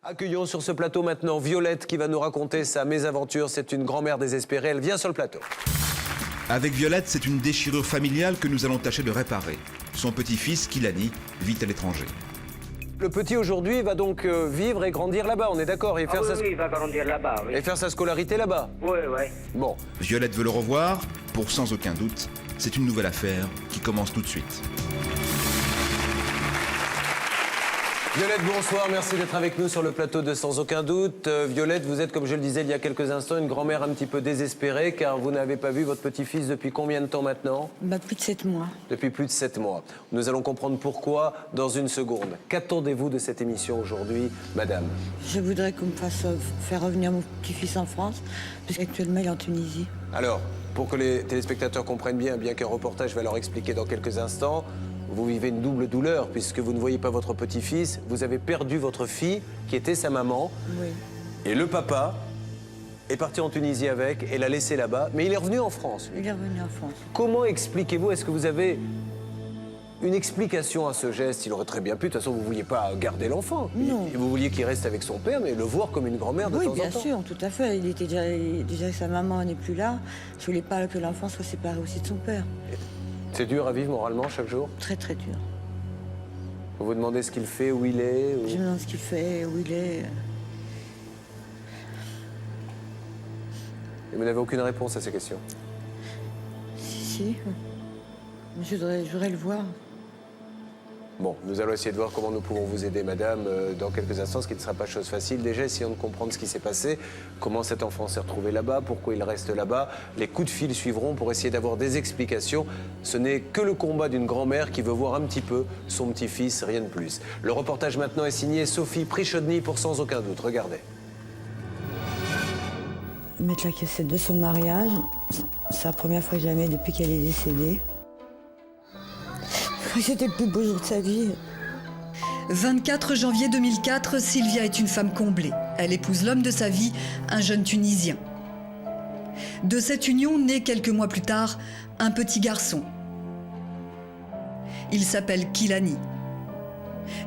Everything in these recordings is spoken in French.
Accueillons sur ce plateau maintenant Violette qui va nous raconter sa mésaventure. C'est une grand-mère désespérée, elle vient sur le plateau. Avec Violette, c'est une déchirure familiale que nous allons tâcher de réparer. Son petit-fils, Kilani, vit à l'étranger. Le petit aujourd'hui va donc vivre et grandir là-bas, on est d'accord, et faire oui, il va grandir là-bas, oui. et faire sa scolarité là-bas. Oui, oui. Bon, Violette veut le revoir, pour sans aucun doute, c'est une nouvelle affaire qui commence tout de suite. Violette, bonsoir, merci d'être avec nous sur le plateau de Sans aucun doute. Violette, vous êtes, comme je le disais il y a quelques instants, une grand-mère un petit peu désespérée car vous n'avez pas vu votre petit-fils depuis combien de temps maintenant? Plus de 7 mois. Depuis plus de 7 mois. Nous allons comprendre pourquoi dans une seconde. Qu'attendez-vous de cette émission aujourd'hui, madame? Je voudrais qu'on me fasse faire revenir mon petit-fils en France, parce qu'actuellement il est en Tunisie. Alors, pour que les téléspectateurs comprennent bien qu'un reportage va leur expliquer dans quelques instants, vous vivez une double douleur puisque vous ne voyez pas votre petit-fils, vous avez perdu votre fille qui était sa maman. Oui. Et le papa est parti en Tunisie avec et l'a laissé là-bas, mais il est revenu en France. Il est revenu en France. Comment expliquez-vous? Est-ce que vous avez une explication à ce geste? Il aurait très bien pu, de toute façon vous ne vouliez pas garder l'enfant. Non. Et vous vouliez qu'il reste avec son père, mais le voir comme une grand-mère de Oui, temps en temps. bien sûr, tout à fait. Il était déjà sa maman n'est plus là. Je voulais pas que l'enfant soit séparé aussi de son père. C'est dur à vivre moralement chaque jour? Très très dur. Vous vous demandez ce qu'il fait, où il est ou... Je me demande ce qu'il fait, où il est. Et vous n'avez aucune réponse à ces questions? Si. Je voudrais le voir. Bon, nous allons essayer de voir comment nous pouvons vous aider, madame, dans quelques instants, ce qui ne sera pas chose facile. Déjà, essayons de comprendre ce qui s'est passé, comment cet enfant s'est retrouvé là-bas, pourquoi il reste là-bas. Les coups de fil suivront pour essayer d'avoir des explications. Ce n'est que le combat d'une grand-mère qui veut voir un petit peu son petit-fils, rien de plus. Le reportage maintenant est signé Sophie Prichodny pour Sans aucun doute. Regardez. Mettre la cassette de son mariage, c'est la première fois jamais depuis qu'elle est décédée. C'était le plus beau jour de sa vie. 24 janvier 2004, Sylvia est une femme comblée. Elle épouse l'homme de sa vie, un jeune Tunisien. De cette union naît quelques mois plus tard un petit garçon. Il s'appelle Kilani.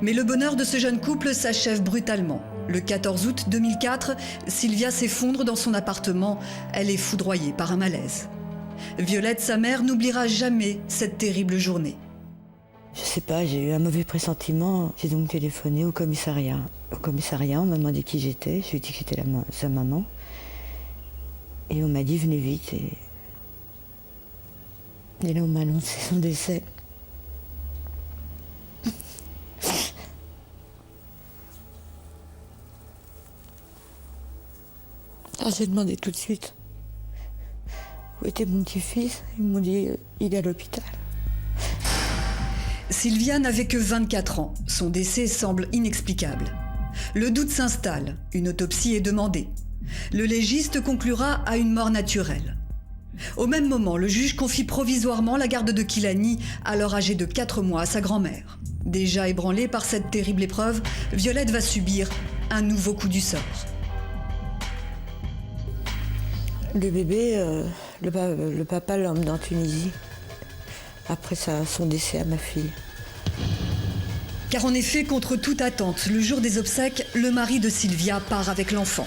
Mais le bonheur de ce jeune couple s'achève brutalement. Le 14 août 2004, Sylvia s'effondre dans son appartement. Elle est foudroyée par un malaise. Violette, sa mère, n'oubliera jamais cette terrible journée. Je sais pas, j'ai eu un mauvais pressentiment. J'ai donc téléphoné au commissariat. Au commissariat, on m'a demandé qui j'étais. Je lui ai dit que j'étais sa maman. Et on m'a dit, venez vite. Et là, on m'a annoncé son décès. Alors, j'ai demandé tout de suite où était mon petit-fils. Ils m'ont dit, il est à l'hôpital. Sylvia n'avait que 24 ans. Son décès semble inexplicable. Le doute s'installe. Une autopsie est demandée. Le légiste conclura à une mort naturelle. Au même moment, le juge confie provisoirement la garde de Kilani, alors âgé de 4 mois, à sa grand-mère. Déjà ébranlée par cette terrible épreuve, Violette va subir un nouveau coup du sort. Le bébé, le papa l'a emmené en Tunisie. Après son décès à ma fille. Car en effet, contre toute attente, le jour des obsèques, le mari de Sylvia part avec l'enfant.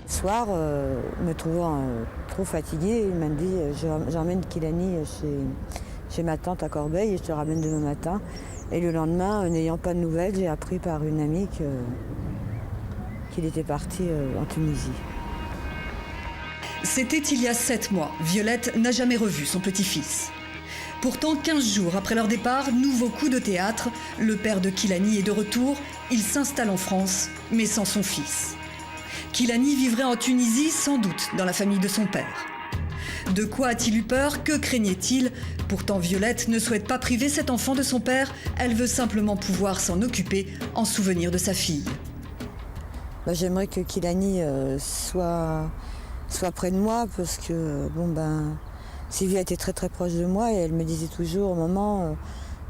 Ce soir, me trouvant trop fatiguée, il m'a dit j'emmène Kilani chez ma tante à Corbeil et je te ramène demain matin. Et le lendemain, n'ayant pas de nouvelles, j'ai appris par une amie qu'il était parti en Tunisie. C'était il y a 7 mois. Violette n'a jamais revu son petit-fils. Pourtant, 15 jours après leur départ, nouveau coup de théâtre. Le père de Kilani est de retour. Il s'installe en France, mais sans son fils. Kilani vivrait en Tunisie, sans doute, dans la famille de son père. De quoi a-t-il eu peur? Que craignait-il? Pourtant, Violette ne souhaite pas priver cet enfant de son père. Elle veut simplement pouvoir s'en occuper en souvenir de sa fille. J'aimerais que Kilani soit près de moi parce que Sylvia était très très proche de moi et elle me disait toujours maman,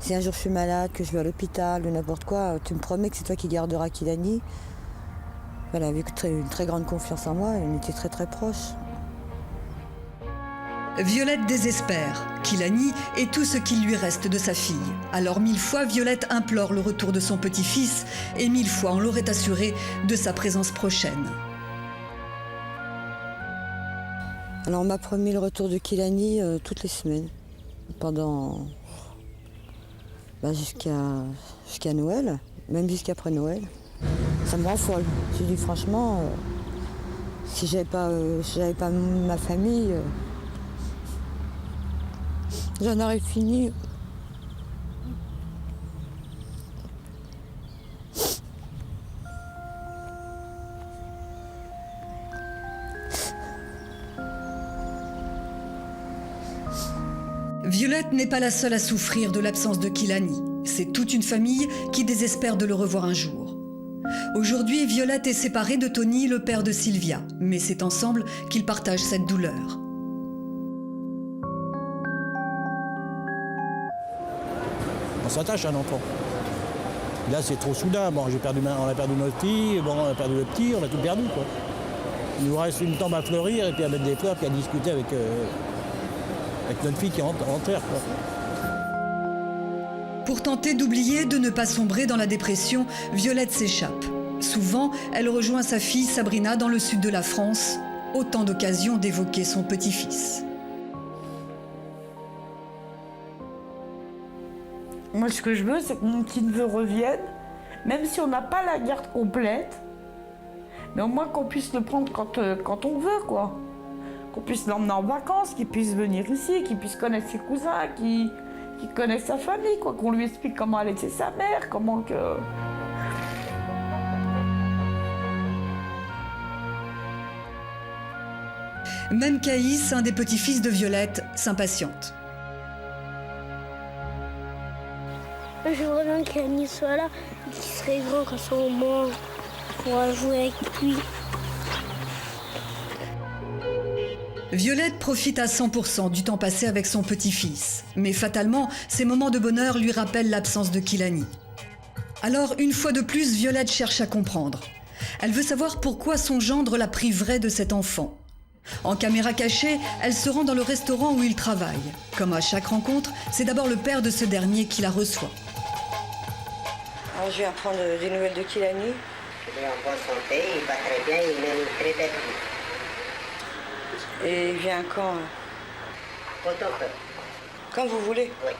si un jour je suis malade, que je vais à l'hôpital ou n'importe quoi, tu me promets que c'est toi qui garderas Kilani. Elle avait une très grande confiance en moi, elle était très très proche. Violette désespère, Kilani est tout ce qu'il lui reste de sa fille. Alors 1000 fois, Violette implore le retour de son petit-fils et 1000 fois on l'aurait assuré de sa présence prochaine. Alors on m'a promis le retour de Kilani toutes les semaines, pendant jusqu'à Noël, même jusqu'après Noël. Ça me rend folle. Je dis franchement, si j'avais pas ma famille, j'en aurais fini. Violette n'est pas la seule à souffrir de l'absence de Kilani. C'est toute une famille qui désespère de le revoir un jour. Aujourd'hui, Violette est séparée de Tony, le père de Sylvia, mais c'est ensemble qu'ils partagent cette douleur. On s'attache à un enfant. Là, c'est trop soudain. Bon, on a perdu notre fille, bon, on a perdu le petit, on a tout perdu, quoi. Il nous reste une tombe à fleurir et puis à mettre des fleurs, puis à discuter avec notre fille qui est en terre, quoi. Pour tenter d'oublier, de ne pas sombrer dans la dépression, Violette s'échappe. Souvent, elle rejoint sa fille Sabrina dans le sud de la France. Autant d'occasions d'évoquer son petit-fils. Moi, ce que je veux, c'est que mon petit neveu revienne, même si on n'a pas la garde complète, mais au moins qu'on puisse le prendre quand on veut, quoi. Qu'on puisse l'emmener en vacances, qu'il puisse venir ici, qu'il puisse connaître ses cousins, qu'il connaisse sa famille, quoi. Qu'on lui explique comment elle était sa mère, comment que... Même Caïs, un des petits-fils de Violette, s'impatiente. J'aimerais bien qu'Annie soit là, qu'il serait grand comme ça au moins on pourra jouer avec lui. Violette profite à 100% du temps passé avec son petit-fils. Mais fatalement, ces moments de bonheur lui rappellent l'absence de Kilani. Alors, une fois de plus, Violette cherche à comprendre. Elle veut savoir pourquoi son gendre la priverait de cet enfant. En caméra cachée, elle se rend dans le restaurant où il travaille. Comme à chaque rencontre, c'est d'abord le père de ce dernier qui la reçoit. Alors, je viens prendre des nouvelles de Kilani. Il est en bonne santé, il va très bien, il mène une très belle vie. Et il vient quand Autant que. Quand vous voulez. Oui.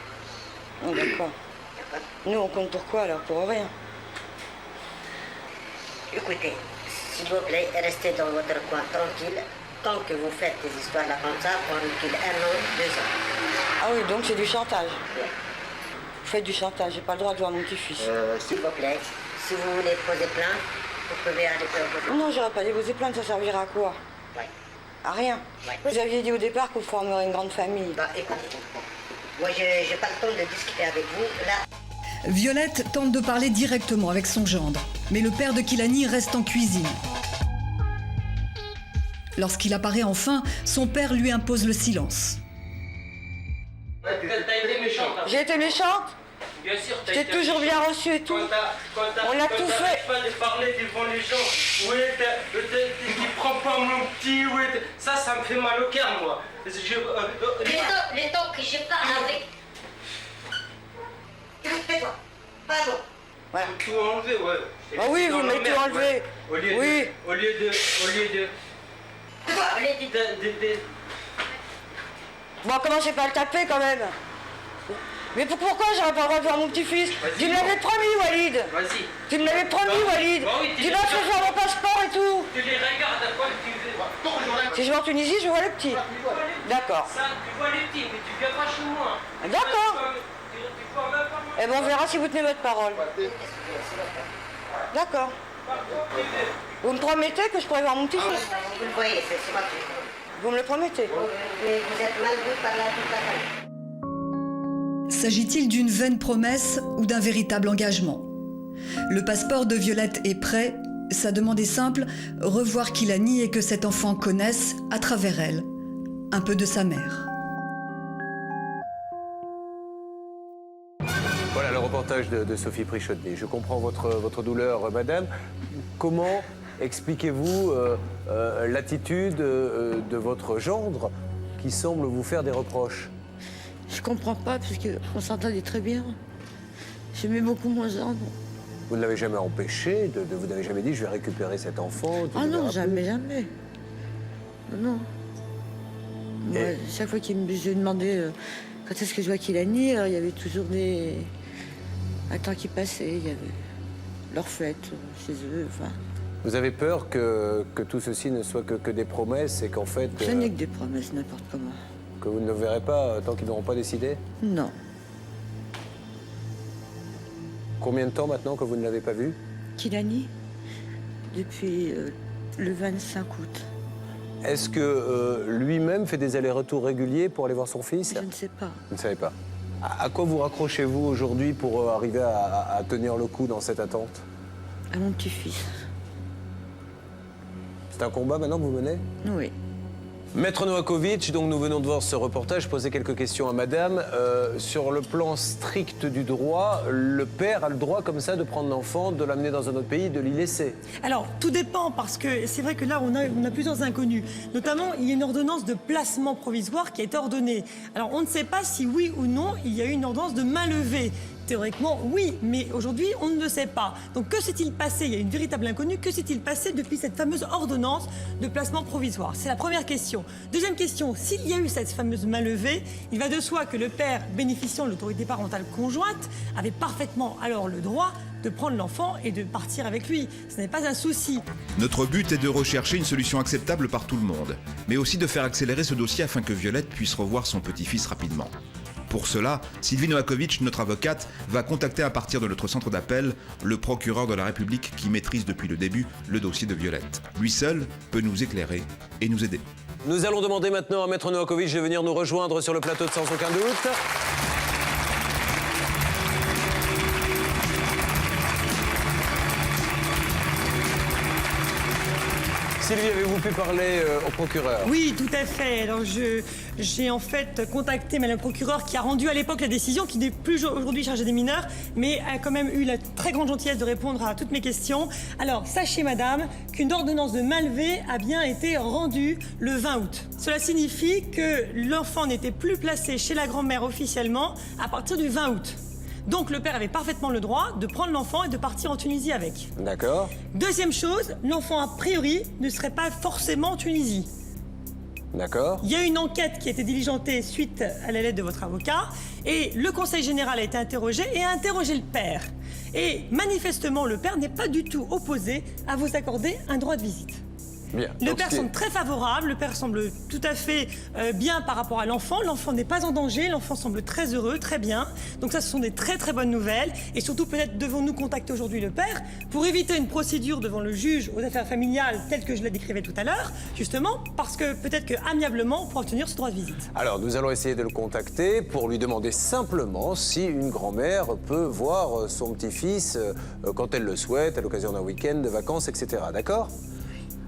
Oh, d'accord. D'accord. Nous, on compte pour quoi alors? Pour rien. Écoutez, s'il vous plaît, restez dans votre coin tranquille. Tant que vous faites des histoires là comme ça, pendant qu'il 1 an, 2 ans. Ah oui, donc c'est du chantage. Oui. Vous faites du chantage, j'ai pas le droit de voir mon petit-fils. S'il vous plaît, si vous voulez poser plainte, vous pouvez aller poser. Non, j'aurais pas déposé plainte, ça servira à quoi? Oui. À rien. Ouais. Vous aviez dit au départ que vous formeriez une grande famille. Bah écoutez, moi je n'ai pas le temps de discuter avec vous. Là, Violette tente de parler directement avec son gendre. Mais le père de Kilani reste en cuisine. Lorsqu'il apparaît enfin, son père lui impose le silence. T'as été méchante. J'ai été méchante? Bien sûr, t'as J'étais été toujours méchante. bien reçue et tout. On a tout fait. Pas de parler devant les gens. Oui, tu prends pas mon petit. Oui, ça me fait mal au cœur, moi. le temps que je parle avec. Tais-toi. Pardon. Voilà. Tout enlever, ouais. Ah oui, Dans vous la m'avez merde, tout enlevé. ouais. Au lieu Oui. de. Au lieu de. Bon, commencez pas à le taper quand même. Mais pourquoi j'aurais pas le droit de voir mon petit-fils? Tu me l'avais promis, Walid. Vas-y. Tu me l'avais promis, Bah oui. Walid. Bah oui, Tu m'as fait faire mon passeport et tout. Tu les regardes à quoi tu Si je vais en Tunisie, je vois le petit. D'accord. Ça, tu vois les petits, mais tu viens pas chez moi. D'accord. Tu vois même pas. Eh ben, on verra si vous tenez votre parole. D'accord. Vous me promettez que je pourrai voir mon petit-fils? Vous le voyez, c'est moi qui. Vous me le promettez? Mais vous êtes mal vu par la toute la famille. S'agit-il d'une vaine promesse ou d'un véritable engagement? Le passeport de Violette est prêt. Sa demande est simple, revoir Kilani et que cet enfant connaisse, à travers elle, un peu de sa mère. Voilà le reportage de Sophie Prichotny. Je comprends votre douleur, madame. Comment expliquez-vous l'attitude de votre gendre qui semble vous faire des reproches. Je comprends pas, parce qu'on s'entendait très bien. J'aimais beaucoup mon gendre. Vous ne l'avez jamais empêché, vous n'avez jamais dit je vais récupérer cet enfant. Ah non, jamais, jamais. Non. Moi, chaque fois je lui demandais quand est-ce que je vois Kilani, il y avait toujours un temps qui passait, il y avait leurs fêtes chez eux, enfin. Vous avez peur que tout ceci ne soit que des promesses et qu'en fait... Je n'ai que des promesses, n'importe comment. Que vous ne le verrez pas tant qu'ils n'auront pas décidé? Non. Combien de temps maintenant que vous ne l'avez pas vu? Kilani, depuis le 25 août. Est-ce que lui-même fait des allers-retours réguliers pour aller voir son fils? Je ne sais pas. Vous ne savez pas. À quoi vous raccrochez-vous aujourd'hui pour arriver à tenir le coup dans cette attente? À mon petit-fils. C'est un combat maintenant que vous menez? Oui. Maître Novakovic, donc nous venons de voir ce reportage, poser quelques questions à madame. Sur le plan strict du droit, le père a le droit comme ça de prendre l'enfant, de l'amener dans un autre pays, de l'y laisser? Alors, tout dépend, parce que c'est vrai que là, on a plusieurs inconnus. Notamment, il y a une ordonnance de placement provisoire qui a été ordonnée. Alors, on ne sait pas si oui ou non, il y a eu une ordonnance de mainlevée. Théoriquement, oui, mais aujourd'hui, on ne le sait pas. Donc, que s'est-il passé? Il y a une véritable inconnue. Que s'est-il passé depuis cette fameuse ordonnance de placement provisoire? C'est la première question. Deuxième question, s'il y a eu cette fameuse mainlevée, il va de soi que le père, bénéficiant de l'autorité parentale conjointe, avait parfaitement alors le droit de prendre l'enfant et de partir avec lui. Ce n'est pas un souci. Notre but est de rechercher une solution acceptable par tout le monde, mais aussi de faire accélérer ce dossier afin que Violette puisse revoir son petit-fils rapidement. Pour cela, Sylvie Novakovic, notre avocate, va contacter à partir de notre centre d'appel le procureur de la République qui maîtrise depuis le début le dossier de Violette. Lui seul peut nous éclairer et nous aider. Nous allons demander maintenant à Maître Novakovic de venir nous rejoindre sur le plateau de Sans aucun doute. Sylvie, avez-vous pu parler au procureur? Oui, tout à fait. Alors, j'ai en fait contacté Madame le procureur qui a rendu à l'époque la décision, qui n'est plus aujourd'hui chargée des mineurs, mais a quand même eu la très grande gentillesse de répondre à toutes mes questions. Alors, sachez, Madame, qu'une ordonnance de mainlevée a bien été rendue le 20 août. Cela signifie que l'enfant n'était plus placé chez la grand-mère officiellement à partir du 20 août. Donc le père avait parfaitement le droit de prendre l'enfant et de partir en Tunisie avec. D'accord. Deuxième chose, l'enfant a priori ne serait pas forcément en Tunisie. D'accord. Il y a une enquête qui a été diligentée suite à la lettre de votre avocat et le Conseil général a été interrogé et a interrogé le père. Et manifestement, le père n'est pas du tout opposé à vous accorder un droit de visite. Bien. Le père semble très favorable, le père semble tout à fait bien par rapport à l'enfant. L'enfant n'est pas en danger, l'enfant semble très heureux, très bien. Donc ça, ce sont des très très bonnes nouvelles. Et surtout, peut-être devons-nous contacter aujourd'hui le père pour éviter une procédure devant le juge aux affaires familiales telle que je la décrivais tout à l'heure, justement parce que peut-être qu'amiablement, on pourra obtenir ce droit de visite. Alors, nous allons essayer de le contacter pour lui demander simplement si une grand-mère peut voir son petit-fils quand elle le souhaite, à l'occasion d'un week-end, de vacances, etc. D'accord ?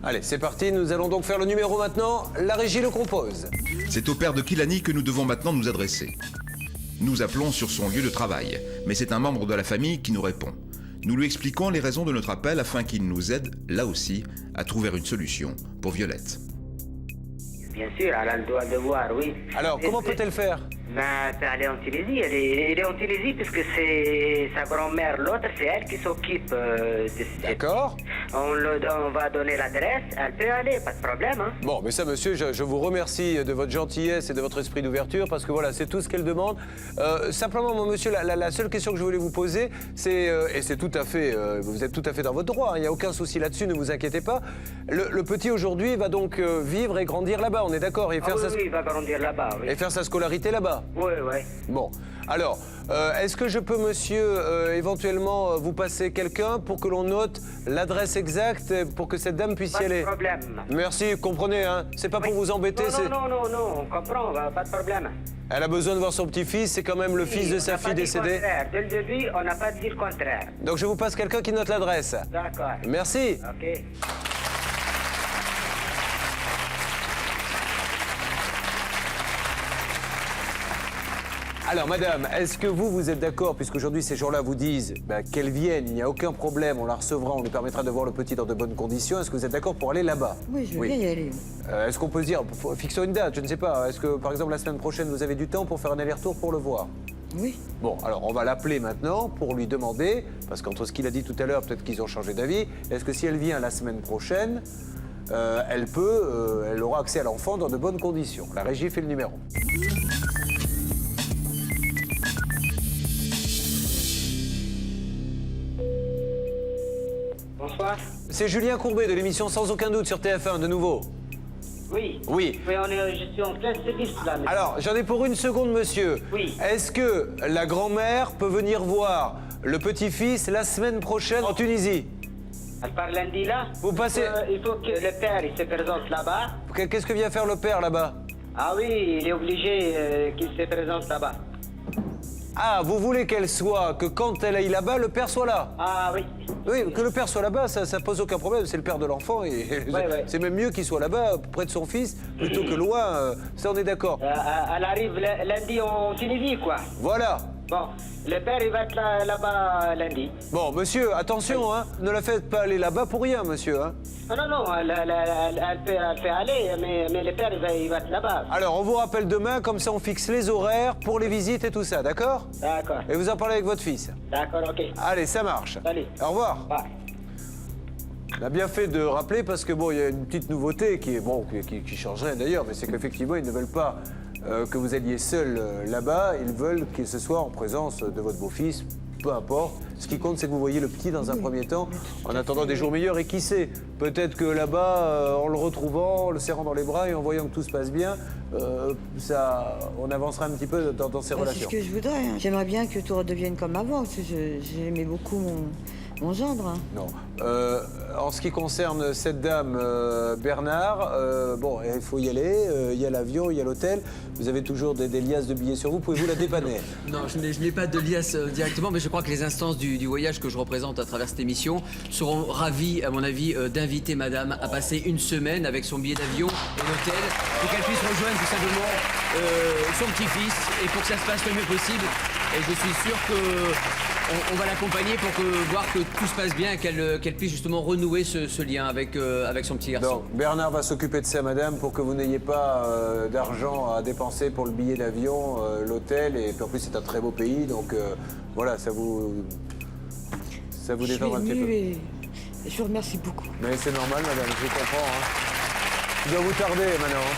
Allez, c'est parti, nous allons donc faire le numéro maintenant. La régie le compose. C'est au père de Kilani que nous devons maintenant nous adresser. Nous appelons sur son lieu de travail, mais c'est un membre de la famille qui nous répond. Nous lui expliquons les raisons de notre appel afin qu'il nous aide, là aussi, à trouver une solution pour Violette. Bien sûr, elle a le droit de voir, oui. Alors, comment peut-elle faire? Elle est en Tunisie, elle est en Tunisie puisque c'est sa grand-mère, l'autre, c'est elle qui s'occupe de... D'accord. On va donner l'adresse, elle peut aller, pas de problème. Hein. Bon, mais ça, monsieur, je vous remercie de votre gentillesse et de votre esprit d'ouverture parce que voilà, c'est tout ce qu'elle demande. Simplement, mon monsieur, la seule question que je voulais vous poser, c'est, et c'est tout à fait, vous êtes tout à fait dans votre droit, il n'y a aucun souci là-dessus, ne vous inquiétez pas. Le petit, aujourd'hui, va donc vivre et grandir là-bas, on est d'accord? Oui, il va grandir là-bas, oui. Et faire sa scolarité là-bas? Oui, oui. Bon, alors, est-ce que je peux, monsieur, éventuellement vous passer quelqu'un pour que l'on note l'adresse exacte pour que cette dame puisse y aller? Pas de problème. Merci, comprenez, hein, c'est pas pour vous embêter, c'est... Non, on comprend, pas de problème. Elle a besoin de voir son petit-fils, c'est quand même le fils de sa fille décédée. Dès le début, on n'a pas dit le contraire. Donc je vous passe quelqu'un qui note l'adresse. D'accord. Merci. OK. Alors, madame, est-ce que vous êtes d'accord, puisqu'aujourd'hui ces gens-là vous disent qu'elle vienne, il n'y a aucun problème, on la recevra, on lui permettra de voir le petit dans de bonnes conditions. Est-ce que vous êtes d'accord pour aller là-bas? Oui, je veux bien y aller. Est-ce qu'on peut se dire, fixons une date, je ne sais pas. Est-ce que, par exemple, la semaine prochaine, vous avez du temps pour faire un aller-retour pour le voir? Oui. Bon, alors on va l'appeler maintenant pour lui demander, parce qu'entre ce qu'il a dit tout à l'heure, peut-être qu'ils ont changé d'avis. Est-ce que si elle vient la semaine prochaine, elle aura accès à l'enfant dans de bonnes conditions? La régie fait le numéro. Bonsoir. C'est Julien Courbet de l'émission Sans aucun doute sur TF1, de nouveau. Oui. Oui. Oui, je suis en plein service là. Mais... Alors, j'en ai pour une seconde, monsieur. Oui. Est-ce que la grand-mère peut venir voir le petit-fils la semaine prochaine en Tunisie? Elle part lundi là. Vous passez... Il faut que le père il se présente là-bas. Qu'est-ce que vient faire le père là-bas? Ah oui, il est obligé qu'il se présente là-bas. Ah, vous voulez qu'elle soit, que quand elle aille là-bas, le père soit là? Ah oui. Oui, que le père soit là-bas, ça pose aucun problème, c'est le père de l'enfant et c'est même mieux qu'il soit là-bas, près de son fils, plutôt que loin, ça on est d'accord. Elle arrive lundi en Tunisie, quoi. Voilà. Bon, le père il va être là-bas lundi. Bon, monsieur, attention, hein, ne la faites pas aller là-bas pour rien, monsieur, hein. Non, elle fait aller, mais le père il va être là-bas. Alors, on vous rappelle demain, comme ça on fixe les horaires pour les visites et tout ça, d'accord? D'accord. Et vous en parlez avec votre fils? D'accord, ok. Allez, ça marche. Salut. Au revoir. Bye. On a bien fait de rappeler parce que bon, il y a une petite nouveauté qui change rien d'ailleurs, mais c'est qu'effectivement, ils ne veulent pas que vous alliez seul là-bas, ils veulent que ce soit en présence de votre beau-fils, peu importe. Ce qui compte, c'est que vous voyez le petit dans un premier temps, en attendant des jours meilleurs. Et qui sait, peut-être que là-bas, en le retrouvant, en le serrant dans les bras et en voyant que tout se passe bien, on avancera un petit peu dans ces relations. C'est ce que je voudrais. Hein. J'aimerais bien que tout redevienne comme avant, parce que j'aimais beaucoup mon gendre. Hein. Non. En ce qui concerne cette dame, Bernard, bon, il faut y aller. Il y a l'avion, il y a l'hôtel. Vous avez toujours des liasses de billets sur vous. Pouvez-vous la dépanner? Non, je n'ai pas de liasse directement, mais je crois que les instances du voyage que je représente à travers cette émission seront ravis, à mon avis, d'inviter madame à passer une semaine avec son billet d'avion et l'hôtel pour qu'elle puisse rejoindre tout simplement son petit-fils et pour que ça se passe le mieux possible. Et je suis sûr qu'on va l'accompagner pour voir que tout se passe bien et qu'elle puisse justement renouer ce lien avec son petit garçon. Donc, Bernard va s'occuper de ça, madame, pour que vous n'ayez pas d'argent à dépenser pour le billet d'avion, l'hôtel, et puis en plus c'est un très beau pays, donc voilà, ça vous détend un petit peu. Et je vous remercie beaucoup. Mais c'est normal, madame, je comprends. Hein. Il doit vous tarder maintenant. Hein.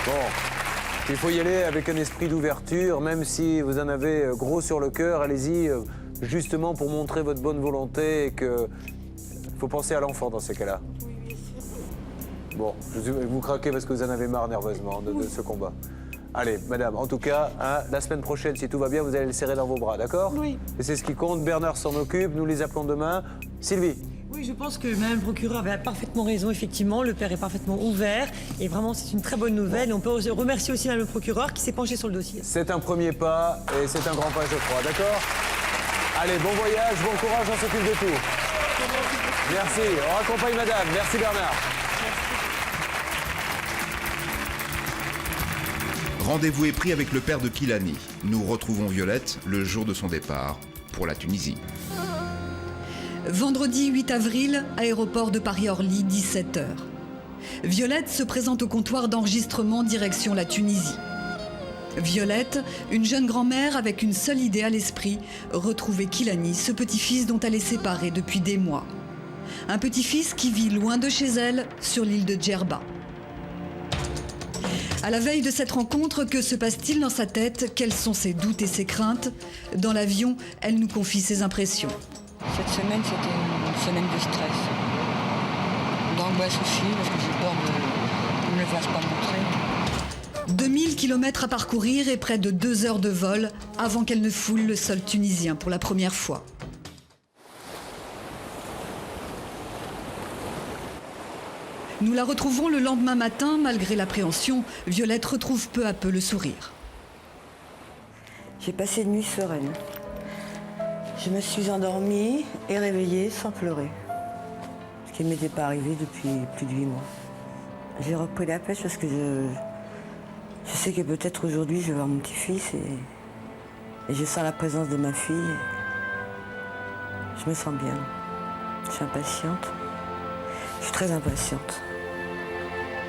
Bon. Il faut y aller avec un esprit d'ouverture, même si vous en avez gros sur le cœur, allez-y justement pour montrer votre bonne volonté et que faut penser à l'enfant dans ces cas-là. Bon, vous craquez parce que vous en avez marre nerveusement de ce combat. Allez, madame, en tout cas, hein, la semaine prochaine, si tout va bien, vous allez le serrer dans vos bras, d'accord? Oui. Et c'est ce qui compte, Bernard s'en occupe, nous les appelons demain. Sylvie? Oui, je pense que Mme le procureur avait parfaitement raison, effectivement. Le père est parfaitement ouvert. Et vraiment, c'est une très bonne nouvelle. Et on peut remercier aussi Mme le procureur qui s'est penché sur le dossier. C'est un premier pas et c'est un grand pas, je crois, d'accord? Allez, bon voyage, bon courage, on s'occupe de tout. Merci, on raccompagne madame. Merci Bernard. Rendez-vous est pris avec le père de Kilani. Nous retrouvons Violette le jour de son départ pour la Tunisie. Vendredi 8 avril, aéroport de Paris-Orly, 17h. Violette se présente au comptoir d'enregistrement direction la Tunisie. Violette, une jeune grand-mère avec une seule idée à l'esprit, retrouver Kilani, ce petit-fils dont elle est séparée depuis des mois. Un petit-fils qui vit loin de chez elle, sur l'île de Djerba. À la veille de cette rencontre, que se passe-t-il dans sa tête? Quels sont ses doutes et ses craintes? Dans l'avion, elle nous confie ses impressions. Cette semaine, c'était une semaine de stress. D'angoisse aussi, parce que j'ai peur de ne me le fasse pas montrer. 2000 km à parcourir et près de 2 heures de vol avant qu'elle ne foule le sol tunisien pour la première fois. Nous la retrouvons le lendemain matin. Malgré l'appréhension, Violette retrouve peu à peu le sourire. J'ai passé une nuit sereine. Je me suis endormie et réveillée sans pleurer. Ce qui ne m'était pas arrivé depuis plus de 8 mois. J'ai repris la pêche parce que Je sais que peut-être aujourd'hui je vais voir mon petit-fils et je sens la présence de ma fille. Je me sens bien. Je suis impatiente. Je suis très impatiente.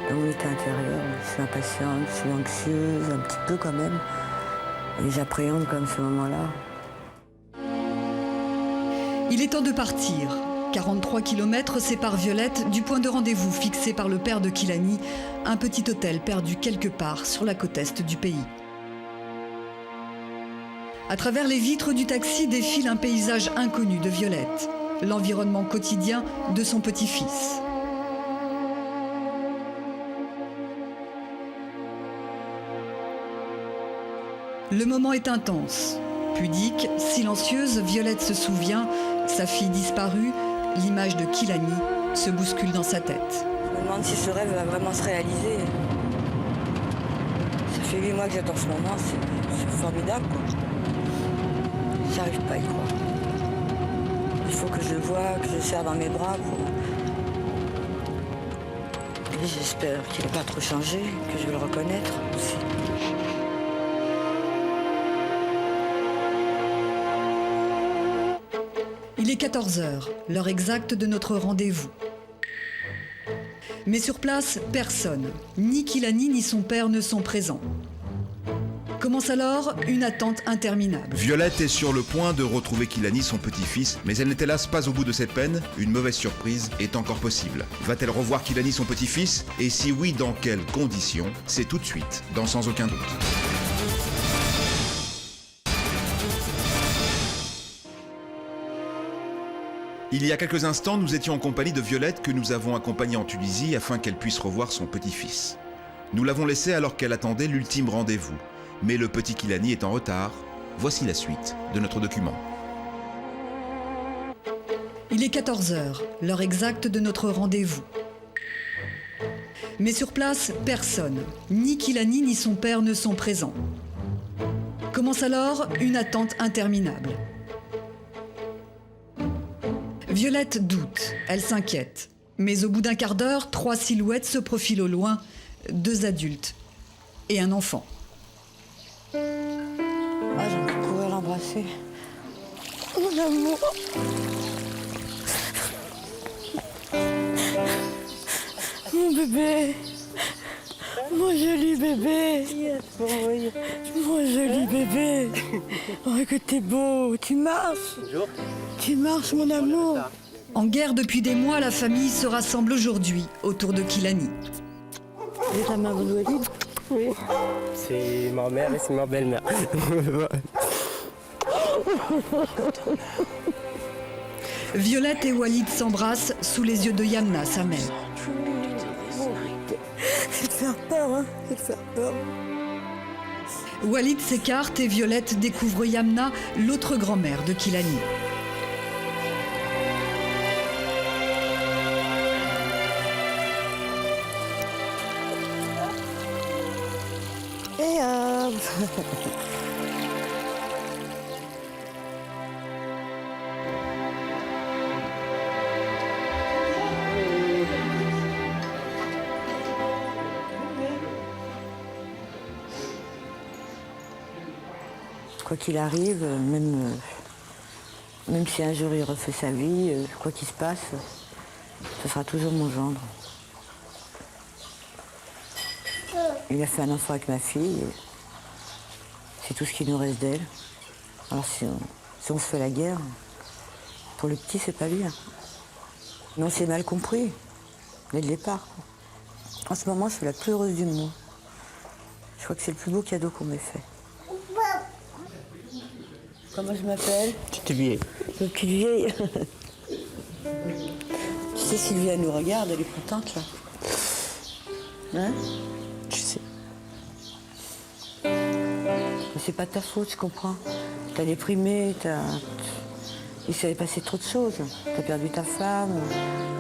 Dans mon état intérieur, je suis impatiente, je suis anxieuse, un petit peu quand même. Et j'appréhende comme ce moment-là. Il est temps de partir. 43 km séparent Violette du point de rendez-vous fixé par le père de Kilani, un petit hôtel perdu quelque part sur la côte est du pays. À travers les vitres du taxi défile un paysage inconnu de Violette, l'environnement quotidien de son petit-fils. Le moment est intense. Pudique, silencieuse, Violette se souvient, sa fille disparue, l'image de Kilani se bouscule dans sa tête. Je me demande si ce rêve va vraiment se réaliser. Ça fait 8 mois que j'attends ce moment, c'est formidable quoi. J'arrive pas à y croire. Il faut que je le voie, que je le serre dans mes bras. Et j'espère qu'il n'a pas trop changé, que je vais le reconnaître aussi. Il est 14h, l'heure exacte de notre rendez-vous. Mais sur place, personne, ni Kilani ni son père ne sont présents. Commence alors une attente interminable. Violette est sur le point de retrouver Kilani, son petit-fils, mais elle n'est hélas pas au bout de ses peines. Une mauvaise surprise est encore possible. Va-t-elle revoir Kilani, son petit-fils? Et si oui, dans quelles conditions? C'est tout de suite, dans Sans aucun doute. Il y a quelques instants, nous étions en compagnie de Violette que nous avons accompagnée en Tunisie afin qu'elle puisse revoir son petit-fils. Nous l'avons laissée alors qu'elle attendait l'ultime rendez-vous. Mais le petit Kilani est en retard. Voici la suite de notre document. Il est 14h, l'heure exacte de notre rendez-vous. Mais sur place, personne, ni Kilani ni son père ne sont présents. Commence alors une attente interminable. Violette doute, elle s'inquiète. Mais au bout d'un quart d'heure, 3 silhouettes se profilent au loin, 2 adultes et un enfant. Ah, j'ai envie de courir l'embrasser. Mon amour. Mon bébé. Mon joli bébé. Mon joli bébé. Oh, que t'es beau. Tu marches. Tu marches, mon amour. En guerre depuis des mois, la famille se rassemble aujourd'hui autour de Kilani. C'est ta maman Walid? Oui. C'est ma mère et c'est ma belle-mère. Violette et Walid s'embrassent sous les yeux de Yamna, sa mère. C'est de faire peur, hein? C'est de faire peur. Walid s'écarte et Violette découvre Yamna, l'autre grand-mère de Kilani. Et quoi qu'il arrive, même si un jour il refait sa vie, quoi qu'il se passe, ce sera toujours mon gendre. Il a fait un enfant avec ma fille, c'est tout ce qui nous reste d'elle. Alors si on se fait la guerre, pour le petit c'est pas bien. Mais on s'est mal compris, dès le départ. En ce moment je suis la plus heureuse du monde. Je crois que c'est le plus beau cadeau qu'on m'ait fait. Comment je m'appelle? Petite vieille. Petite vieille. Tu sais, Sylvia nous regarde, elle est contente là. Hein? Tu sais. Mais c'est pas ta faute, je comprends. T'as déprimé, il s'est passé trop de choses. T'as perdu ta femme,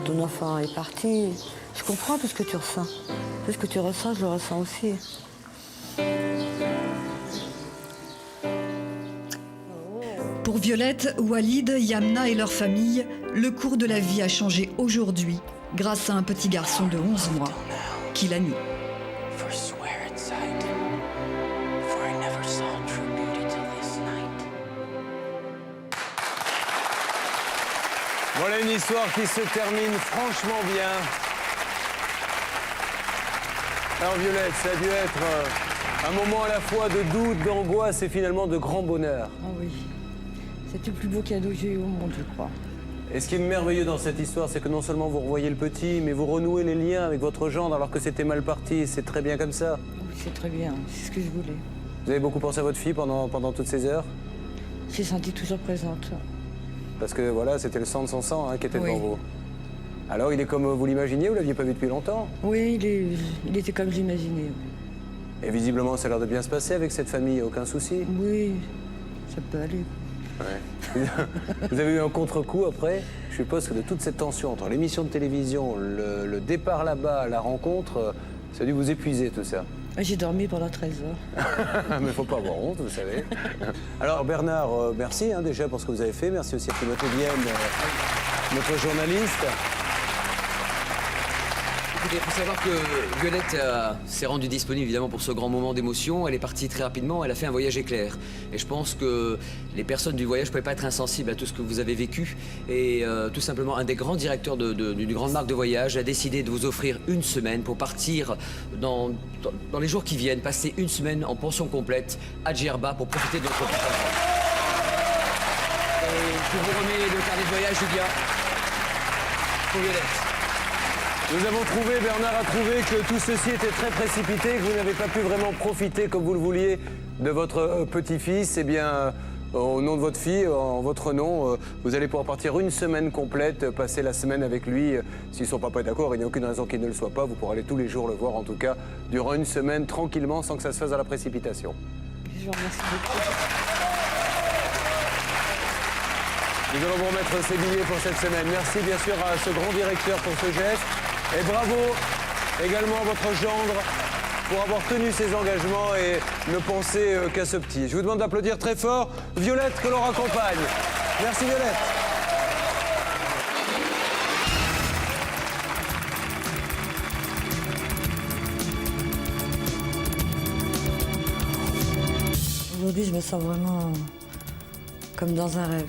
ton enfant est parti. Je comprends tout ce que tu ressens. Tout ce que tu ressens, je le ressens aussi. Pour Violette, Walid, Yamna et leur famille, le cours de la vie a changé aujourd'hui grâce à un petit garçon de 11 mois, Kilani. Voilà une histoire qui se termine franchement bien. Alors Violette, ça a dû être un moment à la fois de doute, d'angoisse et finalement de grand bonheur. Oh oui, c'est le plus beau cadeau que j'ai eu au monde, je crois. Et ce qui est merveilleux dans cette histoire, c'est que non seulement vous revoyez le petit, mais vous renouez les liens avec votre gendre alors que c'était mal parti. C'est très bien comme ça. Oui, c'est très bien, c'est ce que je voulais. Vous avez beaucoup pensé à votre fille pendant toutes ces heures? J'ai senti toujours présente. Parce que voilà, c'était le sang de son sang qui était Oui. devant vous. Alors il est comme vous l'imaginiez, vous l'aviez pas vu depuis longtemps? Oui, il était comme j'imaginais. Et visiblement, ça a l'air de bien se passer avec cette famille, aucun souci? Oui, ça peut aller. Ouais. Vous avez eu un contre-coup après? Je suppose que de toute cette tension entre l'émission de télévision, le départ là-bas, la rencontre, ça a dû vous épuiser tout ça. J'ai dormi pendant 13 heures. Mais il faut pas avoir honte, vous savez. Alors Bernard, merci déjà pour ce que vous avez fait. Merci aussi à Timothée Vienne, notre journaliste. Il faut savoir que Violette s'est rendue disponible évidemment pour ce grand moment d'émotion. Elle est partie très rapidement, elle a fait un voyage éclair. Et je pense que les personnes du voyage ne pouvaient pas être insensibles à tout ce que vous avez vécu. Et tout simplement, un des grands directeurs d'une grande marque de voyage a décidé de vous offrir une semaine pour partir dans les jours qui viennent, passer une semaine en pension complète à Djerba pour profiter de votre petit enfant. Et je vous remets le carnet de voyage, Julia, pour Violette. Nous avons trouvé, Bernard a trouvé que tout ceci était très précipité, que vous n'avez pas pu vraiment profiter comme vous le vouliez de votre petit-fils. Eh bien, au nom de votre fille, en votre nom, vous allez pouvoir partir une semaine complète, passer la semaine avec lui. Si son papa est d'accord, il n'y a aucune raison qu'il ne le soit pas. Vous pourrez aller tous les jours le voir, en tout cas, durant une semaine, tranquillement, sans que ça se fasse à la précipitation. Je vous remercie beaucoup. Nous allons vous remettre ces billets pour cette semaine. Merci bien sûr à ce grand directeur pour ce geste. Et bravo également à votre gendre pour avoir tenu ses engagements et ne penser qu'à ce petit. Je vous demande d'applaudir très fort Violette que l'on raccompagne. Merci Violette. Aujourd'hui, je me sens vraiment comme dans un rêve.